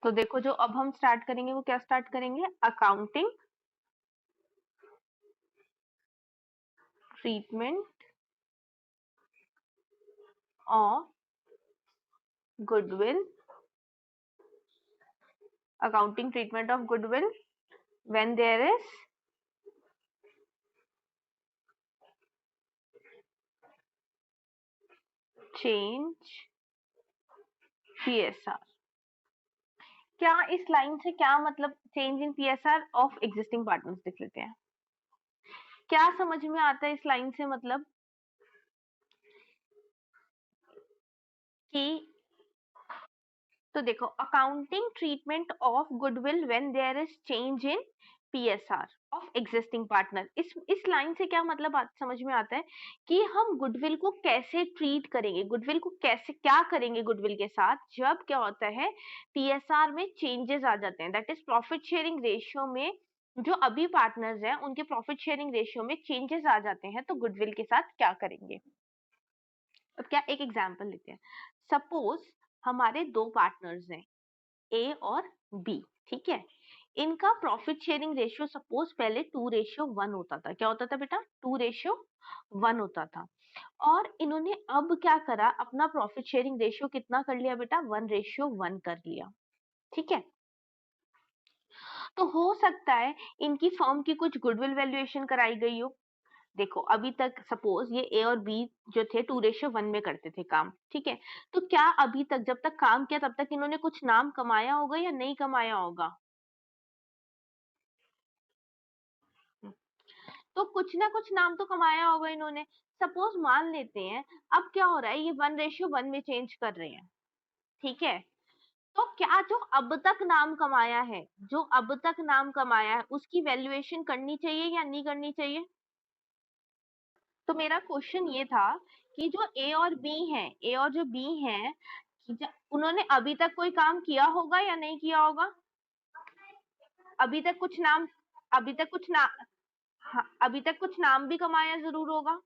तो देखो जो अब हम स्टार्ट करेंगे वो क्या स्टार्ट करेंगे, accounting treatment of goodwill, accounting treatment of goodwill when there is change PSR. क्या इस लाइन से क्या मतलब, change in PSR of existing partners लिख लेते हैं। क्या समझ में आता है इस लाइन से, मतलब कि तो देखो accounting treatment of goodwill when there is change in PSR of existing partner, इस लाइन से क्या मतलब समझ में आता है कि हम गुडविल को कैसे ट्रीट करेंगे, गुडविल को कैसे क्या करेंगे गुडविल के साथ जब क्या होता है पीएसआर में चेंजेस आ जाते हैं, that is profit sharing ratio में जो अभी पार्टनर्स हैं उनके प्रॉफिट शेयरिंग रेशियो में चेंजेस आ जाते हैं, तो गुडविल के साथ क्या करेंगे। अब क्या एक एग्जांपल लेते हैं, सपोज हमारे दो पार्टनर्स हैं ए और बी, ठीक है, इनका प्रॉफिट शेयरिंग रेशियो सपोज पहले 2:1 होता था, क्या होता था बेटा 2:1 होता था, और इन्होंने अब क्या करा अपना प्रॉफिट शेयरिंग रेशियो कितना कर लिया बेटा 1:1 कर लिया, ठीक है। तो हो सकता है इनकी फर्म की कुछ गुडविल वैल्यूएशन कराई गई हो। देखो अभी तक सपोज ये ए और बी जो थे 2:1 में करते थे काम, ठीक है, तो क्या अभी तक जब तक काम किया तब तक इन्होंने कुछ नाम कमाया होगा या नहीं कमाया होगा। तो कुछ ना कुछ नाम तो कमाया होगा इन्होंने। सपोज मान लेते हैं अब क्या हो रहा है ये 1:1 में चेंज कर रहे हैं, ठीक है, तो क्या जो अब तक नाम कमाया है, जो अब तक नाम कमाया है उसकी वैल्यूएशन करनी चाहिए या नहीं करनी चाहिए। तो मेरा क्वेश्चन ये था कि जो ए और बी है, ए और जो बी है, उन्होंने अभी तक कोई काम किया होगा या नहीं किया होगा। अभी तक कुछ नाम, अभी तक कुछ ना, हाँ, अभी तक कुछ नाम भी कमाया जरूर होगा।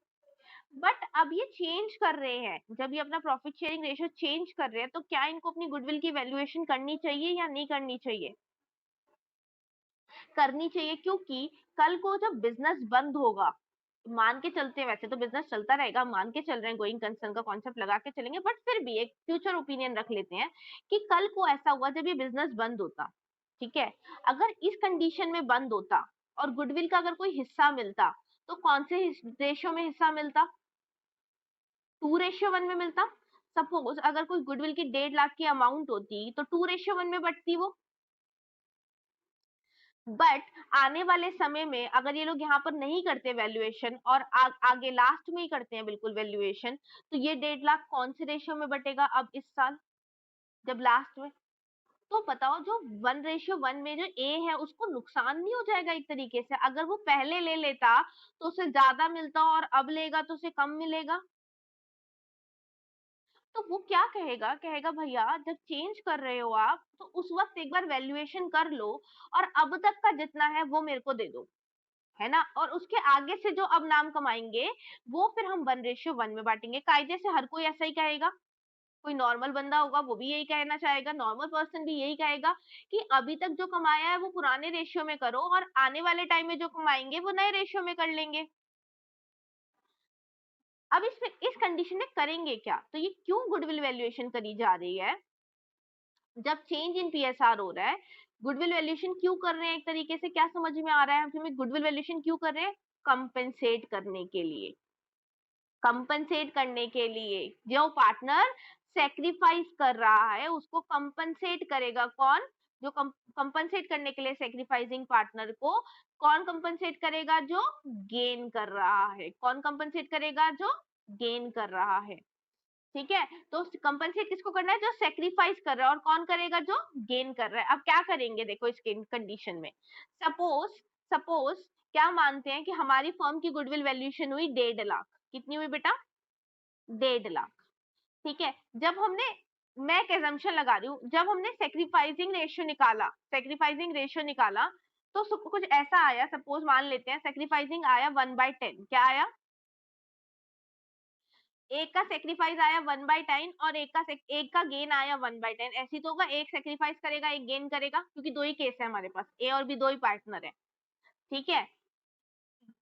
बट अब ये चेंज कर रहे हैं, जब ये अपना प्रॉफिट शेयरिंग रेशियो चेंज कर रहे हैं तो क्या इनको अपनी गुडविल की वैल्यूएशन करनी चाहिए या नहीं करनी चाहिए। करनी चाहिए, क्योंकि कल को जब बिजनेस बंद होगा, मान के चलते हैं वैसे तो बिजनेस चलता रहेगा, मान के चल रहे हैं गोइंग कंसर्न का कॉन्सेप्ट लगा के चलेंगे, बट फिर भी एक फ्यूचर ओपिनियन रख लेते हैं कि कल को ऐसा हुआ जब ये बिजनेस बंद होता, ठीक है, अगर इस कंडीशन में बंद होता और गुडविल का अगर कोई हिस्सा मिलता तो कौन से रेशियो में हिस्सा मिलता, 2:1 में मिलता। सपोज अगर कोई गुडविल की 1.5 लाख की अमाउंट होती तो 2:1 में बटती वो। बट आने वाले समय में अगर ये लोग यहाँ पर नहीं करते वैल्यूएशन और आगे लास्ट में ही करते हैं बिल्कुल वैल्यूएशन, तो ये 1.5 लाख कौन से रेशियो में बटेगा अब इस साल जब लास्ट में। तो बताओ जो 1:1 में जो ए है उसको नुकसान नहीं हो जाएगा एक तरीके से, अगर वो पहले ले लेता तो उसे ज्यादा मिलता और अब लेगा तो उसे कम मिलेगा। तो वो क्या कहेगा, कहेगा भैया जब चेंज कर रहे हो आप तो उस वक्त एक बार वैल्यूएशन कर लो और अब तक का जितना है वो मेरे को दे दो, है ना, और उसके आगे से जो अब नाम कमाएंगे वो फिर हम 1:1 में बांटेंगे। कायदे से हर कोई ऐसा ही कहेगा, कोई नॉर्मल बंदा होगा वो भी यही कहना चाहेगा, नॉर्मल पर्सन भी यही कहेगा कि अभी तक जो कमाया है वो पुराने रेशियो में करो और आने वाले टाइम में जो कमाएंगे वो नए रेशियो में कर लेंगे। अब इस कंडीशन में करेंगे क्या, तो ये क्यों गुडविल वैल्यूएशन करी जा रही है जब चेंज इन पीएसआर हो रहा है। गुडविल वैल्यूएशन क्यों कर रहे हैं, एक तरीके से क्या समझ में आ रहा है हमें, गुडविल वैल्यूएशन क्यों कर रहे हैं, कंपेंसेट करने के लिए, कंपनसेट करने के लिए जो पार्टनर सेक्रीफाइस कर रहा है उसको कंपनसेट करेगा कौन, जो कंपनसेट करने के लिए सेक्रीफाइसिंग पार्टनर को कौन कंपनसेट करेगा, जो गेन कर रहा है, कौन कंपनसेट करेगा, जो गेन कर रहा है, ठीक है। तो कंपनसेट किसको करना है, जो सेक्रीफाइस कर रहा है, और कौन करेगा, जो गेन कर रहा है। अब क्या करेंगे देखो इस कंडीशन में, सपोज सपोज क्या मानते हैं कि हमारी फर्म की गुडविल वैल्यूएशन हुई 1.5 लाख, कितनी हुई बेटा 1.5 लाख, ठीक है। जब हमने, मैं एक एजम्पशन लगा रही हूँ, जब हमने सेक्रीफाइसिंग रेशियो निकाला, सेक्रीफाइसिंग रेशियो निकाला तो कुछ ऐसा आया, सपोज मान लेते हैं सेक्रीफाइसिंग आया 1/10, क्या आया एक का सेक्रीफाइस आया 1/10 और एक का गेन आया 1/10। ऐसी तो होगा, एक सेक्रीफाइस करेगा एक गेन करेगा, क्योंकि दो ही केस है हमारे पास, ए और बी दो ही पार्टनर है। ठीक है,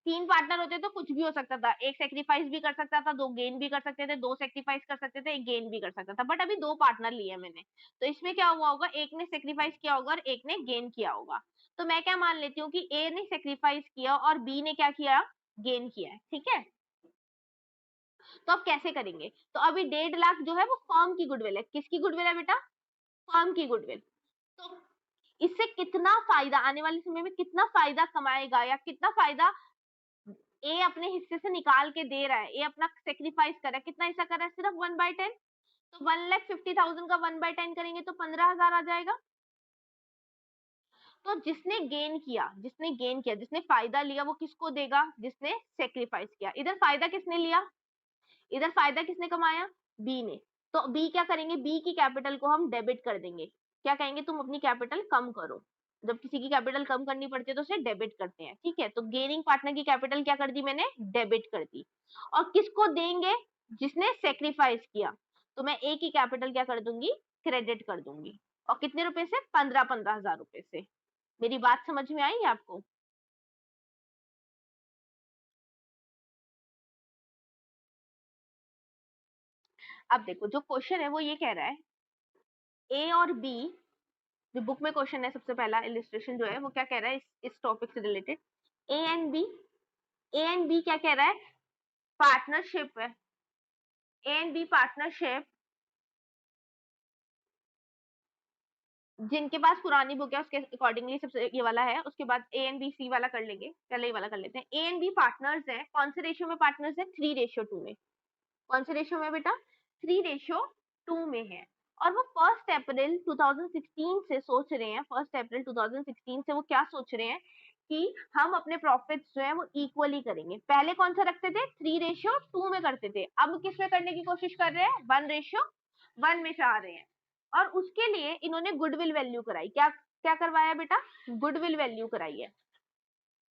तीन पार्टनर होते तो कुछ भी हो सकता था, एक सेक्रीफाइस भी कर सकता था, दो गेन भी कर सकते थे, दो सेक्रीफाइस कर सकते थे, एक गेन भी कर सकता था, बट अभी दो पार्टनर लिए मैंने, तो इसमें क्या हुआ होगा, एक ने सेक्रीफाइस किया होगा और एक ने गेन किया होगा। तो मैं क्या मान लेती हूँ कि ए ने सेक्रीफाइस किया और बी ने क्या किया, गेन किया है। ठीक है, तो अब कैसे करेंगे, तो अभी 1.5 लाख जो है वो फर्म की गुडविल है। किसकी गुडविल है बेटा, फर्म की गुडविल। तो इससे कितना फायदा आने वाले समय में, कितना फायदा कमाएगा या कितना फायदा ए अपने हिस्से से निकाल के दे रहा है, ए अपना सेक्रीफाइस कर रहा है, कितना हिस्सा कर रहा है, सिर्फ 1/10। तो 1,50,000 का 1/10 करेंगे तो 15,000 आ जाएगा। तो जिसने गेन किया जिसने फायदा लिया वो किसको देगा, जिसने सेक्रीफाइस किया। इधर फायदा किसने लिया, इधर फायदा किसने कमाया, बी ने। तो बी क्या करेंगे, बी की कैपिटल को हम डेबिट कर देंगे। क्या कहेंगे, तुम अपनी कैपिटल कम करो। जब किसी की कैपिटल कम करनी पड़ती है तो उसे डेबिट करते हैं। ठीक है, तो गेनिंग पार्टनर की कैपिटल क्या कर दी मैंने, डेबिट कर दी। और किसको देंगे, जिसने सेक्रीफाइस किया, तो मैं ए की कैपिटल क्या कर दूंगी, क्रेडिट कर दूंगी। और कितने रुपए से, 15,000 रुपए से। मेरी बात समझ में आई है आपको। अब देखो जो क्वेश्चन है वो ये कह रहा है, ए और बी, जो बुक में क्वेश्चन है सबसे पहला इलिस्ट्रेशन जो है वो क्या कह रहा है, इस टॉपिक से related, A and B, A and B क्या कह रहा है, पार्टनरशिप है, ए एंड बी पार्टनरशिप, जिनके पास पुरानी बुक है उसके अकॉर्डिंगली सबसे ये वाला है, उसके बाद ए एंड बी सी वाला कर लेंगे, पहले ये वाला कर लेते हैं। ए एंड बी पार्टनर्स है, कौन से रेशियो में पार्टनर्स है, 3:2 में। कौन से रेशियो में बेटा, 3:2 में है। और वो 1 अप्रैल 2016 से सोच रहे हैं, 1 अप्रैल 2016 से वो क्या सोच रहे हैं कि हम अपने प्रॉफिट्स जो है वो इक्वली करेंगे। पहले कौन सा रखते थे, 3:2 में करते थे, अब किस में करने की कोशिश कर रहे हैं, 1:1 में चाह रहे हैं। और उसके लिए इन्होंने गुडविल वैल्यू कराई, क्या क्या करवाया बेटा, गुडविल वैल्यू कराई है।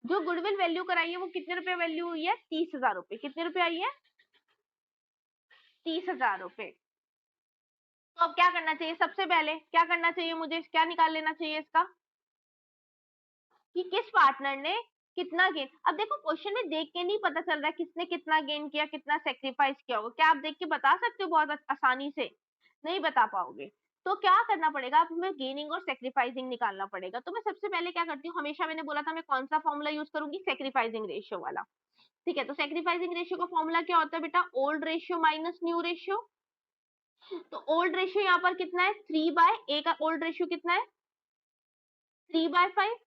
जो गुडविल वैल्यू कराई है वो कितने रुपए वैल्यू हुई है, 30,000 रुपए। कितने रुपए आई है, 30,000 रुपए। तो अब क्या करना चाहिए, सबसे पहले क्या करना चाहिए मुझे, क्या निकाल लेना चाहिए इसका, कि किस पार्टनर ने कितना गेन। अब देखो क्वेश्चन में देख के नहीं पता चल रहा है किसने कितना गेन किया, कितना सेक्रीफाइस किया होगा। क्या आप देख के बता सकते हो बहुत आसानी से, नहीं बता पाओगे। तो क्या करना पड़ेगा, अब हमें गेनिंग और सेक्रीफाइसिंग निकालना पड़ेगा। तो मैं सबसे पहले क्या करती हूँ, हमेशा मैंने बोला था मैं कौन सा फॉर्मूला यूज करूंगी, सेक्रीफाइसिंग रेशियो वाला। ठीक है, तो सेक्रीफाइसिंग रेशियो का फॉर्मूला क्या होता है बेटा, old ratio minus new ratio. तो ओल्ड रेशियो यहाँ पर कितना है, 3/, ए का ओल्ड रेशियो कितना है, 3/5,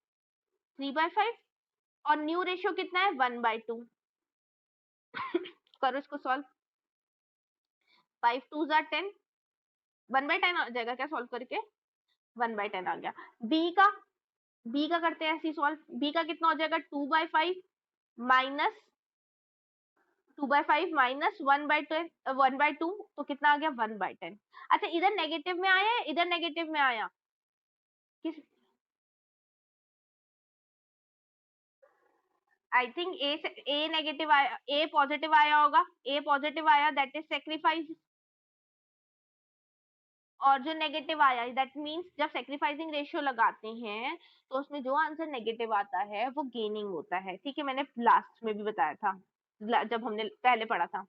3/5। और न्यू रेशियो कितना है, 1/2। करो इसको सॉल्व, 5 2 10, 1/10 आ जाएगा क्या सॉल्व करके, 1/10 आ गया। बी का करते हैं ऐसी सॉल्व, बी का कितना हो जाएगा, 2/5 माइनस 2/5 माइनस 1/2, तो कितना आ गया, 1/10। अच्छा इधर नेगेटिव में आया है, इधर नेगेटिव में आया, किस, आई थिंक ए नेगेटिव आया, ए पॉजिटिव आया होगा, ए पॉजिटिव आया, दैट इज सेक्रीफाइस। और जो नेगेटिव आया दैट मींस जब सेक्रीफाइसिंग रेशियो लगाते हैं तो उसमें जो आंसर नेगेटिव आता है वो गेनिंग होता है। ठीक है, मैंने लास्ट में भी बताया था, जब हमने पहले पढ़ा था।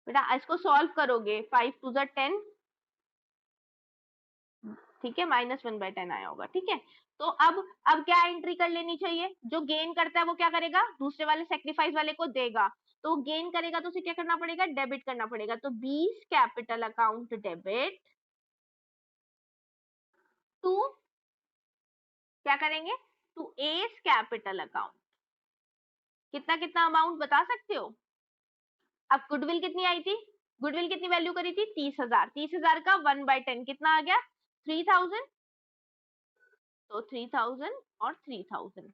बेटा इसको सॉल्व करोगे, 5 2 10, ठीक है, -1/10 आया होगा। ठीक है, तो अब क्या एंट्री कर लेनी चाहिए, जो गेन करता है वो क्या करेगा, दूसरे वाले सेक्रीफाइस वाले को देगा। तो गेन करेगा तो उसे क्या करना पड़ेगा, डेबिट करना पड़ेगा। तो बीस कैपिटल अकाउंट डेबिट टू, क्या करेंगे, टू एस कैपिटल अकाउंट। कितना कितना अमाउंट बता सकते हो। अब गुडविल कितनी आई थी, गुडविल कितनी वैल्यू करी थी, 30,000। 30,000 का 1/10 कितना आ गया, 3,000। तो 3,000 और 3,000।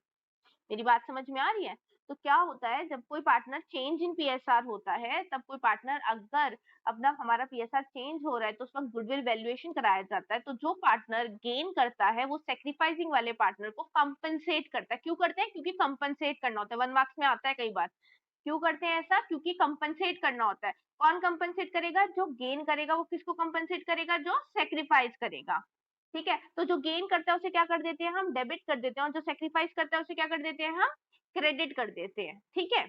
मेरी बात समझ में आ रही है। तो क्या होता है जब कोई पार्टनर चेंज इन पीएसआर होता है, तब कोई पार्टनर अगर अपना हमारा पीएसआर चेंज हो रहा है तो उस वक्त गुडविल वैल्यूएशन कराया जाता है। तो जो पार्टनर गेन करता है वो सेक्रीफाइसिंग वाले पार्टनर को कंपनसेट करता है। क्यों करते हैं, क्योंकि कंपनसेट करना होता है, 1 मार्क्स में आता है कई बार, क्यों करते हैं ऐसा? क्योंकि कंपनसेट करना होता है। कौन कंपनसेट करेगा? जो गेन करेगा वो किसको कंपनसेट करेगा? जो सेक्रीफाइस करेगा। ठीक है, तो जो गेन करता है उसे क्या कर देते हैं हम? डेबिट कर देते हैं, और जो सेक्रीफाइस करता है उसे क्या कर देते हैं हम? क्रेडिट कर देते हैं। ठीक है,